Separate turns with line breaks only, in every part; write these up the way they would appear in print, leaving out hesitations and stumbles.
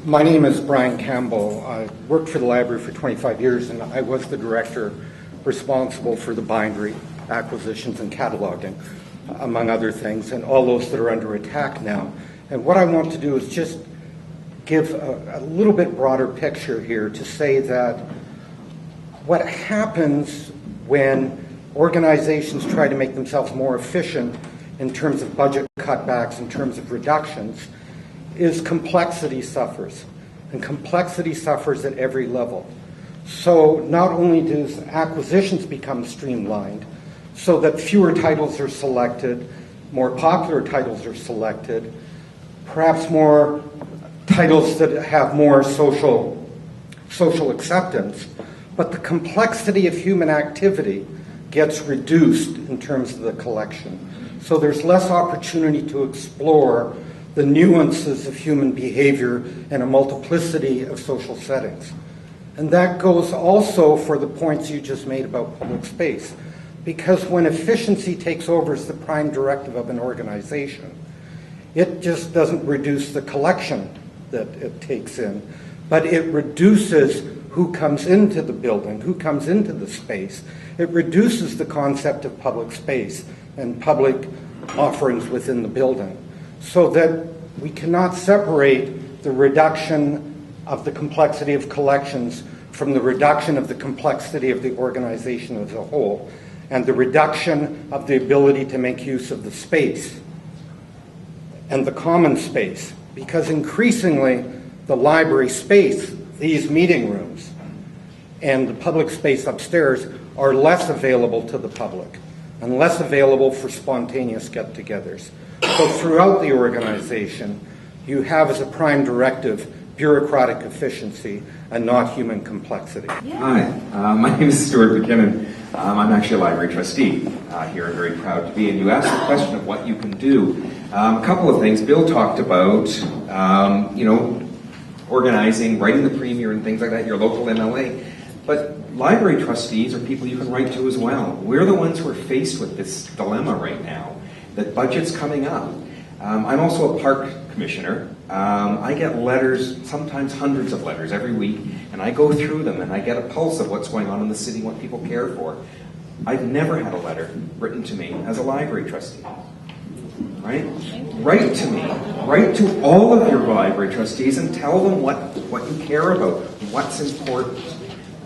My name is Brian Campbell. I worked for the library for 25 years, and I was the director responsible for the bindery acquisitions and cataloging, among other things, and all those that are under attack now. And what I want to do is just give a little bit broader picture here to say that what happens when organizations try to make themselves more efficient in terms of budget cutbacks, in terms of reductions, is complexity suffers. And complexity suffers at every level. So not only does acquisitions become streamlined, so that fewer titles are selected, more popular titles are selected, perhaps more titles that have more social acceptance, but the complexity of human activity gets reduced in terms of the collection. So there's less opportunity to explore the nuances of human behavior in a multiplicity of social settings. And that goes also for the points you just made about public space. Because when efficiency takes over as the prime directive of an organization, it just doesn't reduce the collection that it takes in, but it reduces who comes into the building, who comes into the space. It reduces the concept of public space and public offerings within the building, so that we cannot separate the reduction of the complexity of collections from the reduction of the complexity of the organization as a whole, and the reduction of the ability to make use of the space and the common space. Because increasingly, the library space, these meeting rooms, and the public space upstairs are less available to the public and less available for spontaneous get-togethers. So throughout the organization, you have as a prime directive bureaucratic efficiency and not human complexity.
Hi, my name is Stuart McKinnon. I'm actually a library trustee here. I'm very proud to be. And you asked the question of what you can do. A couple of things. Bill talked about, organizing, writing the premier and things like that, your local MLA. But library trustees are people you can write to as well. We're the ones who are faced with this dilemma right now, that budget's coming up. I'm also a park commissioner. I get letters, sometimes hundreds of letters every week, and I go through them and I get a pulse of what's going on in the city, what people care for. I've never had a letter written to me as a library trustee. Right? Write to me. Write to all of your library trustees and tell them what you care about, what's important.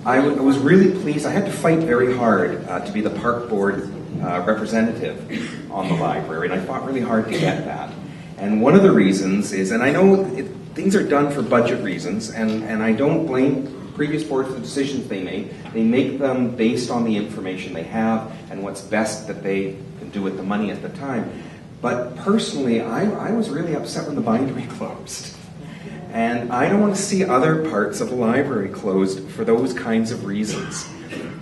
I was really pleased. I had to fight very hard to be the park board representative on the library, and I fought really hard to get that. And one of the reasons is, and I know things are done for budget reasons, and I don't blame previous boards for the decisions they make. They make them based on the information they have and what's best that they can do with the money at the time. But personally, I was really upset when the bindery closed. And I don't want to see other parts of the library closed for those kinds of reasons.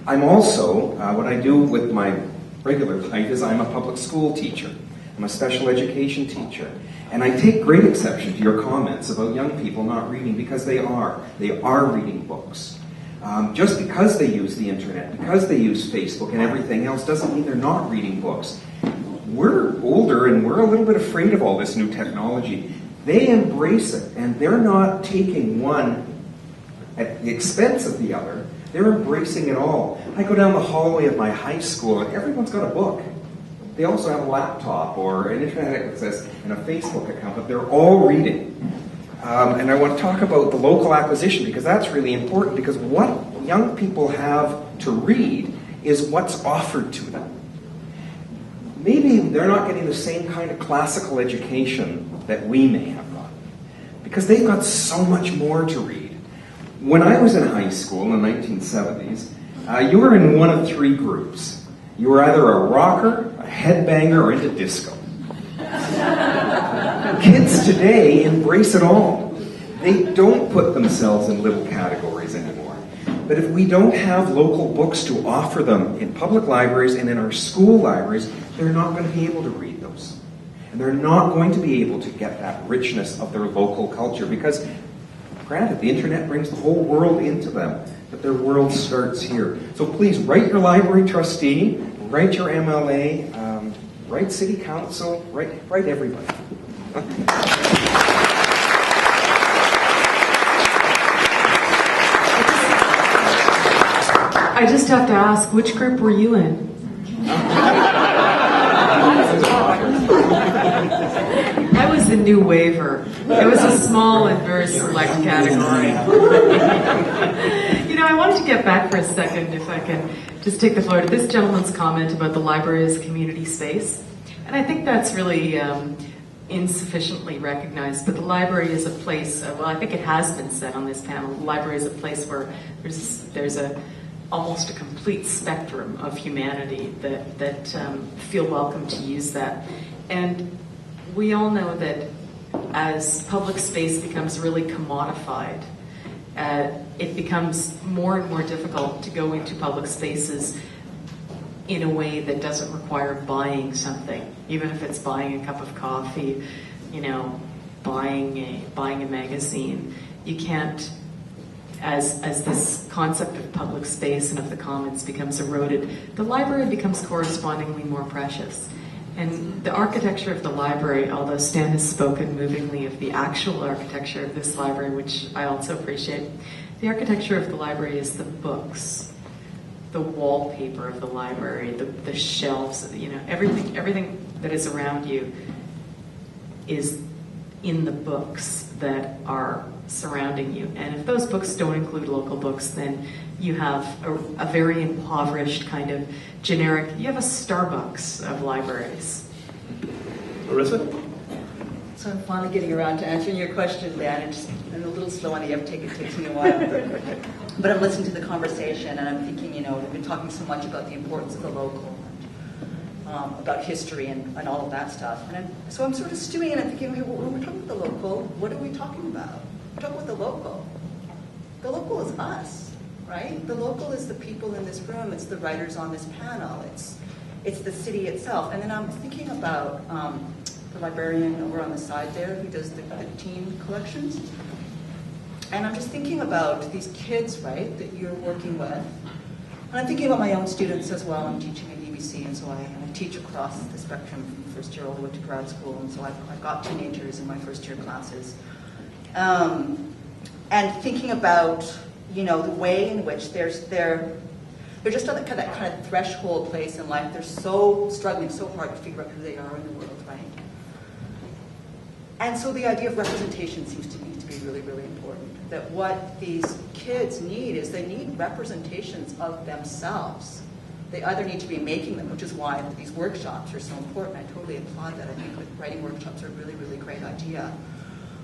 I'm also, what I do with my regular life is I'm a public school teacher. I'm a special education teacher. And I take great exception to your comments about young people not reading, because they are. They are reading books. Just because they use the internet, because they use Facebook and everything else, doesn't mean they're not reading books. We're older and we're a little bit afraid of all this new technology. They embrace it, and they're not taking one at the expense of the other. They're embracing it all. I go down the hallway of my high school, and everyone's got a book. They also have a laptop or an internet access and a Facebook account, but they're all reading. And I want to talk about the local acquisition, because that's really important, because what young people have to read is what's offered to them. Maybe they're not getting the same kind of classical education that we may have gotten, because they've got so much more to read. When I was in high school in the 1970s, you were in one of three groups. You were either a rocker, a headbanger, or into disco. Kids today embrace it all. They don't put themselves in little categories anymore. But if we don't have local books to offer them in public libraries and in our school libraries, they're not going to be able to read those. And they're not going to be able to get that richness of their local culture, because, granted, the internet brings the whole world into them, but their world starts here. So please, write your library trustee, write your MLA, write city council, write everybody.
I just have to ask, which group were you in? I was the new waiver. It was a small and very select category. I wanted to get back for a second, if I can just take the floor, to this gentleman's comment about the library as a community space. And I think that's really insufficiently recognized, but the library is a place, well, I think it has been said on this panel, the library is a place where there's almost a complete spectrum of humanity that feel welcome to use that. And we all know that as public space becomes really commodified, it becomes more and more difficult to go into public spaces in a way that doesn't require buying something, even if it's buying a cup of coffee, buying a magazine. You can't, as this concept of public space and of the commons becomes eroded, the library becomes correspondingly more precious. And the architecture of the library, although Stan has spoken movingly of the actual architecture of this library, which I also appreciate, the architecture of the library is the books, the wallpaper of the library, the shelves, everything that is around you is in the books that are surrounding you. And if those books don't include local books, then you have a very impoverished kind of generic, you have a Starbucks of libraries.
Larissa?
So I'm finally getting around to answering your question, Dan. I'm a little slow on the uptake, it takes me a while. But I'm listening to the conversation and I'm thinking, we've been talking so much about the importance of the local, and, about history and all of that stuff. And so I'm sort of stewing and I'm thinking, okay, well, when we're talking about the local, what are we talking about? We're talking about the local. The local is us, right? The local is the people in this room. It's the writers on this panel. It's the city itself. And then I'm thinking about the librarian over on the side there who does the teen collections. And I'm just thinking about these kids, right, that you're working with. And I'm thinking about my own students as well. I'm teaching at UBC, and so I teach across the spectrum from first year all the way to grad school. And so I've got teenagers in my first year classes. And thinking about, the way in which they're just on that kind of threshold place in life. They're so struggling so hard to figure out who they are in the world, right? And so the idea of representation seems to me to be really, really important. That what these kids need is they need representations of themselves. They either need to be making them, which is why these workshops are so important. I totally applaud that. I think that writing workshops are a really, really great idea.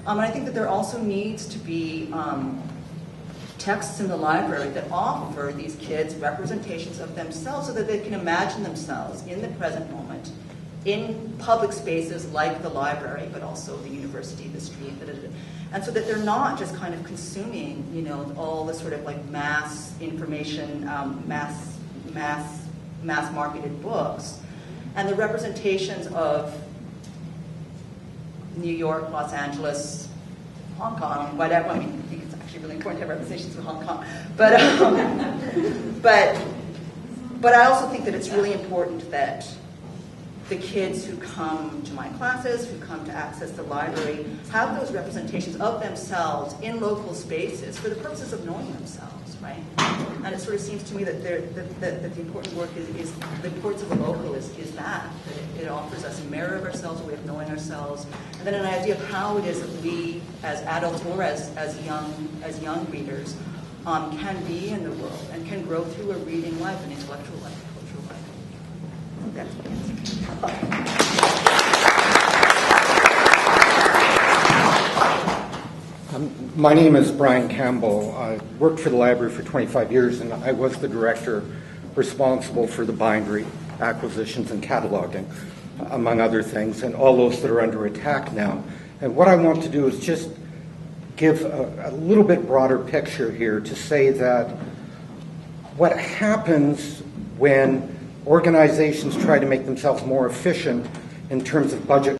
And I think that there also needs to be texts in the library that offer these kids representations of themselves so that they can imagine themselves in the present moment, in public spaces like the library, but also the university, the street, and so that they're not just kind of consuming, all the sort of like mass information, mass marketed books, and the representations of New York, Los Angeles, Hong Kong, whatever. I mean, I think it's actually really important to have representations of Hong Kong, but I also think that it's really important that the kids who come to my classes, who come to access the library, have those representations of themselves in local spaces for the purposes of knowing themselves, right? And it sort of seems to me that the important work is the importance of the local is that it offers us a mirror of ourselves, a way of knowing ourselves, and then an idea of how it is that we, as adults or as young readers, can be in the world and can grow through a reading life, an intellectual life, a cultural life. I think that's my answer.
My name is Brian Campbell. I worked for the library for 25 years, and I was the director responsible for the bindery, acquisitions, and cataloging, among other things, and all those that are under attack now. And what I want to do is just give a little bit broader picture here to say that what happens when organizations try to make themselves more efficient in terms of budget